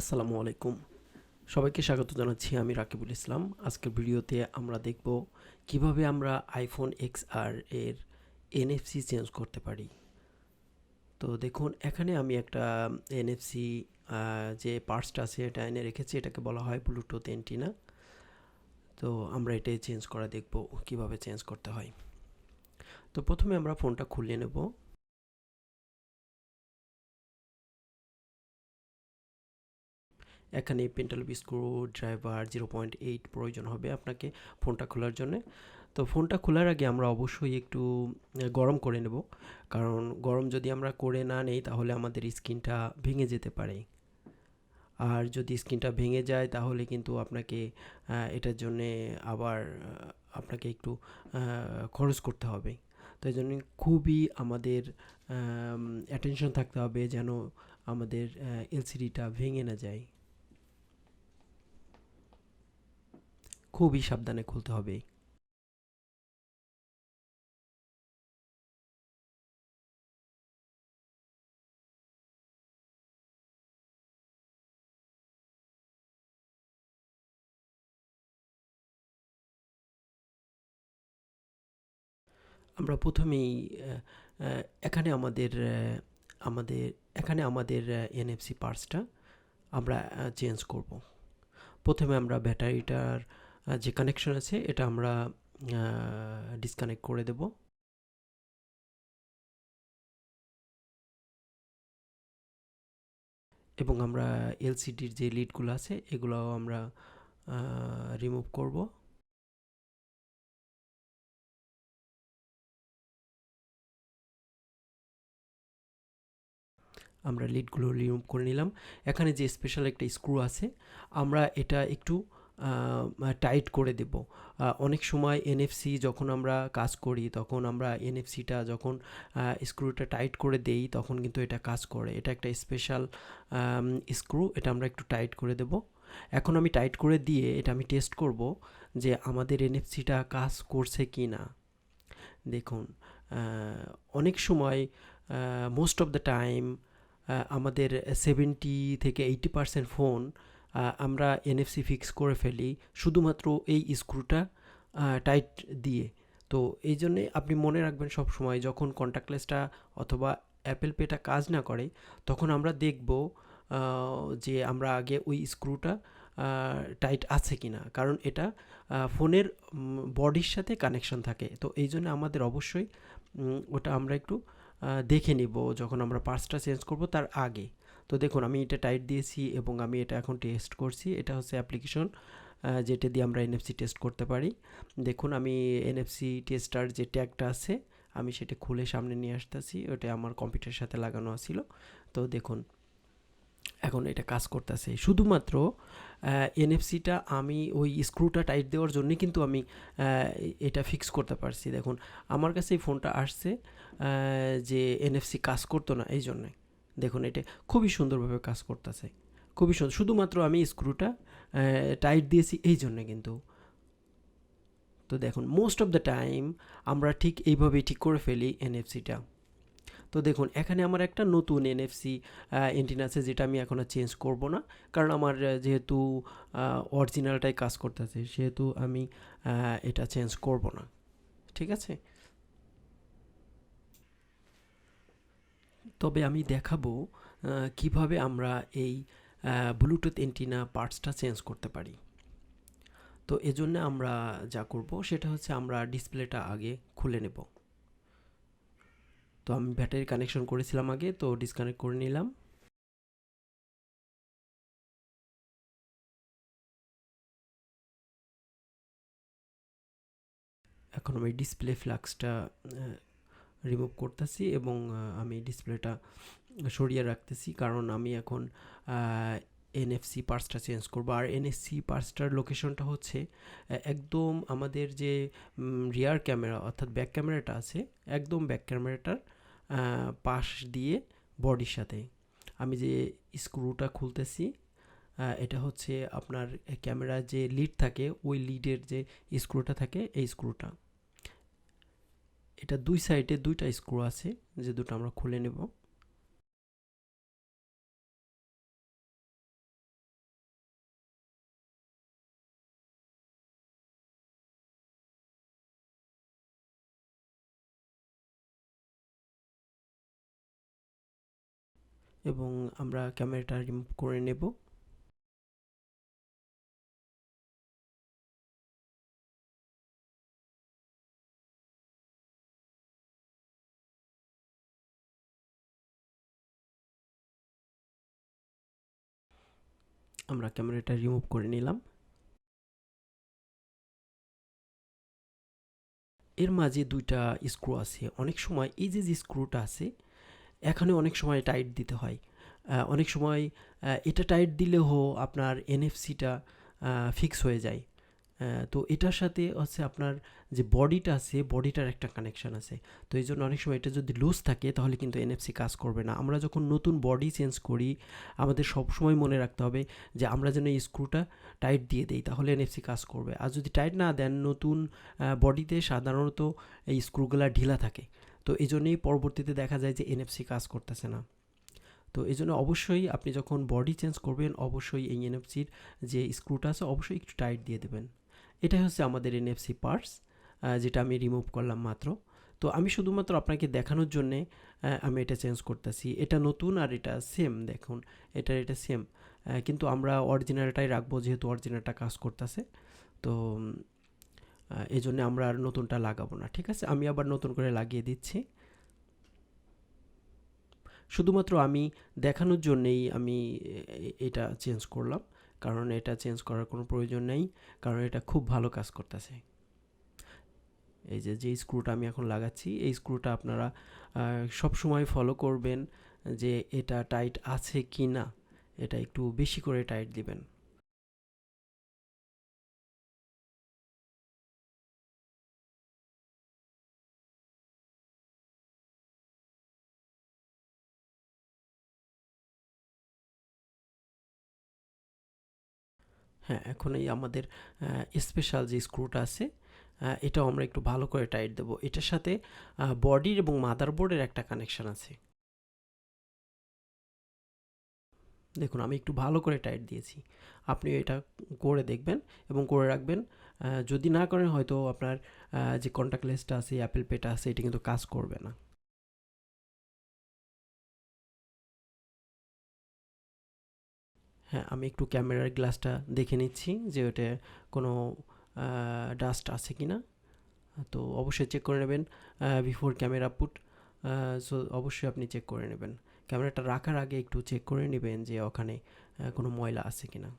আসসালামু আলাইকুম। সবাইকে স্বাগত জানাচ্ছি। আমি রাকিবুল ইসলাম। আজকের ভিডিওতে আমরা দেখব কিভাবে আমরা iPhone XR এর NFC চেঞ্জ করতে পারি। তো দেখুন, এখানে আমি একটা NFC যে পার্টসটা আছে এটা এনে রেখেছি। এটাকে বলা হয় ব্লুটুথ অ্যান্টিনা। তো আমরা এটাই চেঞ্জ করা দেখব কিভাবে চেঞ্জ করতে হয়। তো প্রথমে আমরা ফোনটা খুলে নেব। এখানে পেন্টালুপ স্ক্রু ড্রাইভার 0.8 প্রয়োজন হবে আপনাকে ফোনটা খোলার জন্য। তো ফোনটা খোলার আগে আমরা অবশ্যই একটু গরম করে নেব, কারণ গরম যদি আমরা করে না নেই তাহলে আমাদের স্ক্রিনটা ভেঙে যেতে পারে। আর যদি স্ক্রিনটা ভেঙে যায় তাহলে কিন্তু আপনাকে এটার জন্যে আবার আপনাকে একটু খরচ করতে হবে। তো এই জন্য খুবই আমাদের অ্যাটেনশন থাকতে হবে যেন আমাদের এলসিডিটা ভেঙে না যায়। খুবই সাবধানে খুলতে হবে। আমরা প্রথমেই এখানে আমাদের এখানে আমাদের এনএফসি পার্টসটা আমরা চেঞ্জ করব। প্রথমে আমরা ব্যাটারিটার যে কানেকশন আছে এটা আমরা ডিসকানেক্ট করে দেব এবং আমরা এলসিডির যে লিডগুলো আছে এগুলোও আমরা রিমুভ করব। আমরা লিডগুলো রিমুভ করে নিলাম। এখানে যে স্পেশাল একটা স্ক্রু আছে আমরা এটা একটু টাইট করে দেব। অনেক সময় এনএফসি যখন আমরা কাজ করি তখন আমরা এনএফসিটা যখন স্ক্রুটা টাইট করে দেই তখন কিন্তু এটা কাজ করে। এটা একটা স্পেশাল স্ক্রু, এটা আমরা একটু টাইট করে দেব। এখন আমি টাইট করে দিয়ে এটা আমি টেস্ট করব যে আমাদের এনএফসিটা কাজ করছে কি না। দেখুন, অনেক সময় মোস্ট অফ দ্য টাইম আমাদের 70 থেকে 80% ফোন আমরা এনএফসি ফিক্স করে ফেলি শুধুমাত্র এই স্ক্রুটা টাইট দিয়ে। তো এই জন্যে আপনি মনে রাখবেন সব সময় যখন কন্ট্যাক্টলেসটা অথবা অ্যাপেল পেটা কাজ না করে তখন আমরা দেখব যে আমরা আগে ওই স্ক্রুটা টাইট আছে কি না, কারণ এটা ফোনের বডির সাথে কানেকশন থাকে। তো এই জন্য আমাদের অবশ্যই ওটা আমরা একটু দেখে নিব যখন আমরা পার্টসটা চেঞ্জ করব তার আগে। তো দেখুন, আমি এটা টাইট দিয়েছি এবং আমি এটা এখন টেস্ট করছি। এটা হচ্ছে অ্যাপ্লিকেশন যেটা দিয়ে আমরা এনএফসি টেস্ট করতে পারি। দেখুন, আমি এনএফসি টেস্টার যে ট্যাগটা আছে আমি সেটা খুলে সামনে নিয়ে আসতেছি। ওটা আমার কম্পিউটারের সাথে লাগানো ছিল। তো দেখুন, এখন এটা কাজ করতেছে। শুধুমাত্র এনএফসিটা আমি ওই স্ক্রুটা টাইট দেওয়ার জন্যই কিন্তু আমি এটা ফিক্স করতে পারছি। দেখুন, আমার কাছে এই ফোনটা আসছে যে এনএফসি কাজ করতো না এই জন্যে। দেখুন, এটা খুবই সুন্দরভাবে কাজ করতেছে, খুবই সুন্দর। শুধুমাত্র আমি স্ক্রুটা টাইট দিয়েছি এই জন্যে কিন্তু। তো দেখুন, মোস্ট অফ দ্য টাইম আমরা ঠিক এইভাবেই ঠিক করে ফেলি এনএফসিটা। তো দেখুন, এখানে আমার একটা নতুন এনএফসি এন্টিনা আছে যেটা আমি এখন আর চেঞ্জ করব না, কারণ আমার যেহেতু অরিজিনালটাই কাজ করতেছে সেহেতু আমি এটা চেঞ্জ করব না। ঠিক আছে, তবে আমি দেখাবো কিভাবে আমরা এই ব্লুটুথ এন্টিনা পার্টসটা চেঞ্জ করতে পারি। তো এজন্য আমরা যা করব সেটা হচ্ছে আমরা ডিসপ্লেটা আগে খুলে নেব। তো আমি ব্যাটারি কানেকশন করেছিলাম আগে, তো ডিসকানেক্ট করে নিলাম। এখন আমি ডিসপ্লে ফ্লাক্সটা রিমুভ করতেছি এবং আমি ডিসপ্লেটা সরিয়ে রাখতেছি, কারণ আমি এখন এনএফসি পার্টসটা চেঞ্জ করব। আর এনএফসি পার্টসটার লোকেশনটা হচ্ছে একদম আমাদের যে রিয়ার ক্যামেরা অর্থাৎ ব্যাক ক্যামেরাটা আছে, একদম ব্যাক ক্যামেরাটার পাশ দিয়ে বডির সাথে। আমি যে স্ক্রুটা খুলতেছি এটা হচ্ছে আপনার ক্যামেরার যে লিড থাকে ওই লিডের যে স্ক্রুটা থাকে এই স্ক্রুটা। এটা দুই সাইডে দুইটা স্ক্রু আছে যে দুটো আমরা খুলে নেব। এবং আমরা ক্যামেরাটা রিমুভ করে নেব। আমরা ক্যামেরাটা রিমুভ করে নিলাম। এর মাঝে দুইটা স্ক্রু আছে। অনেক সময় এই যে স্ক্রুটা আছে, এখানে অনেক সময় টাইট দিতে হয়। অনেক সময় এটা টাইট দিলেও আপনার এনএফসিটা ফিক্স হয়ে যায়। তো এটার সাথে হচ্ছে আপনার যে বডিটা আছে, বডিটার একটা কানেকশান আছে। তো এই জন্য অনেক সময় এটা যদি লুজ থাকে তাহলে কিন্তু এনএফসি কাজ করবে না। আমরা যখন নতুন বডি চেঞ্জ করি, আমাদের সবসময় মনে রাখতে হবে যে আমরা যেন এই স্ক্রুটা টাইট দিয়ে দেই, তাহলে এনএফসি কাজ করবে। আর যদি টাইট না দেন, নতুন বডিতে সাধারণত এই স্ক্রুগুলা ঢিলা থাকে। তো এই জন্যই পরবর্তীতে দেখা যায় যে এনএফসি কাজ করতেছে না। তো এই জন্য অবশ্যই আপনি যখন বডি চেঞ্জ করবেন, অবশ্যই এই এনএফসির যে স্ক্রুটা আছে অবশ্যই একটু টাইট দিয়ে দেবেন। এটাই হচ্ছে আমাদের এনএফসি পার্টস, যেটা আমি রিমুভ করলাম মাত্র। তো আমি শুধুমাত্র আপনাকে দেখানোর জন্যে আমি এটা চেঞ্জ করতেছি। এটা নতুন আর এটা সেম, দেখুন এটা সেম, কিন্তু আমরা অরিজিনালটাই রাখবো যেহেতু অরিজিনালটা কাজ করতেছে। তো এই জন্য আমরা আর নতুনটা লাগাবো না। ঠিক আছে, আমি আবার নতুন করে লাগিয়ে দিচ্ছি। শুধুমাত্র আমি দেখানোর জন্যেই আমি এটা চেঞ্জ করলাম, কারণ এটা চেঞ্জ করার কোনো প্রয়োজন নেই, কারণ এটা খুব ভালো কাজ করতেছে। এই যে স্ক্রুটা আমি এখন লাগাচ্ছি, এই স্ক্রুটা আপনারা সব সময় ফলো করবেন যে এটা টাইট আছে কি না, এটা একটু বেশি করে টাইট দিবেন। হ্যাঁ, এখন এই আমাদের স্পেশাল যে স্ক্রুটা আছে, এটাও আমরা একটু ভালো করে টাইট দেবো। এটার সাথে বডির এবং মাদারবোর্ডের একটা কানেকশান আছে। দেখুন আমি একটু ভালো করে টাইট দিয়েছি। আপনি এটা করে দেখবেন এবং করে রাখবেন। যদি না করেন হয়তো আপনার যে কন্টাক্ট লেন্সটা আছে, অ্যাপেল পেটা আছে, এটা কিন্তু কাজ করবে না। হ্যাঁ, আমি একটু ক্যামেরার গ্লাসটা দেখে নিচ্ছি যে ওটা কোনো ডাস্ট আছে কি না। তো অবশ্যই চেক করে নেবেন বিফোর ক্যামেরা পুট। সো অবশ্যই আপনি চেক করে নেবেন। ক্যামেরাটা রাখার আগে একটু চেক করে নেবেন যে ওখানে কোনো ময়লা আছে কি না।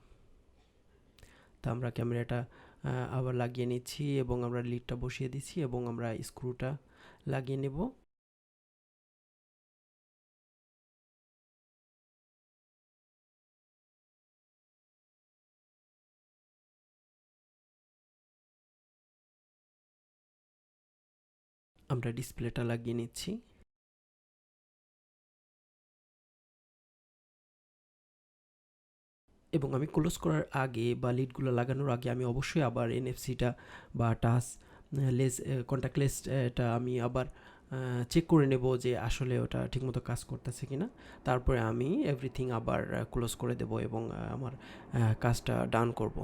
তা আমরা ক্যামেরাটা আবার লাগিয়ে নিচ্ছি এবং আমরা লিডটা বসিয়ে দিচ্ছি এবং আমরা স্ক্রুটা লাগিয়ে নেব। আমরা ডিসপ্লেটা লাগিয়ে নিচ্ছি এবং আমি ক্লোজ করার আগে বা লিডগুলো লাগানোর আগে আমি অবশ্যই আবার এনএফসিটা বা টাচ লেস কন্ট্যাক্ট লেসটা আমি আবার চেক করে নেব যে আসলে ওটা ঠিকমতো কাজ করতেছে কিনা। তারপরে আমি এভরিথিং আবার ক্লোজ করে দেব এবং আমার কাজটা ডান করব।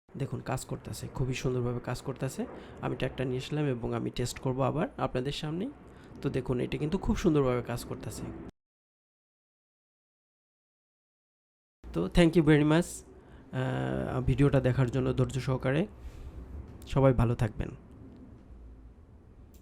দেখুন কাজ করতেছে, খুবই সুন্দরভাবে কাজ করতেছে। আমি ট্যাগটা নিয়ে আসলাম এবং আমি টেস্ট করব আবার আপনাদের সামনেই। তো দেখুন এটা কিন্তু খুব সুন্দরভাবে কাজ করতেছে। তো থ্যাংক ইউ ভেরি মাচ ভিডিওটা দেখার জন্য ধৈর্য সহকারে। সবাই ভালো থাকবেন।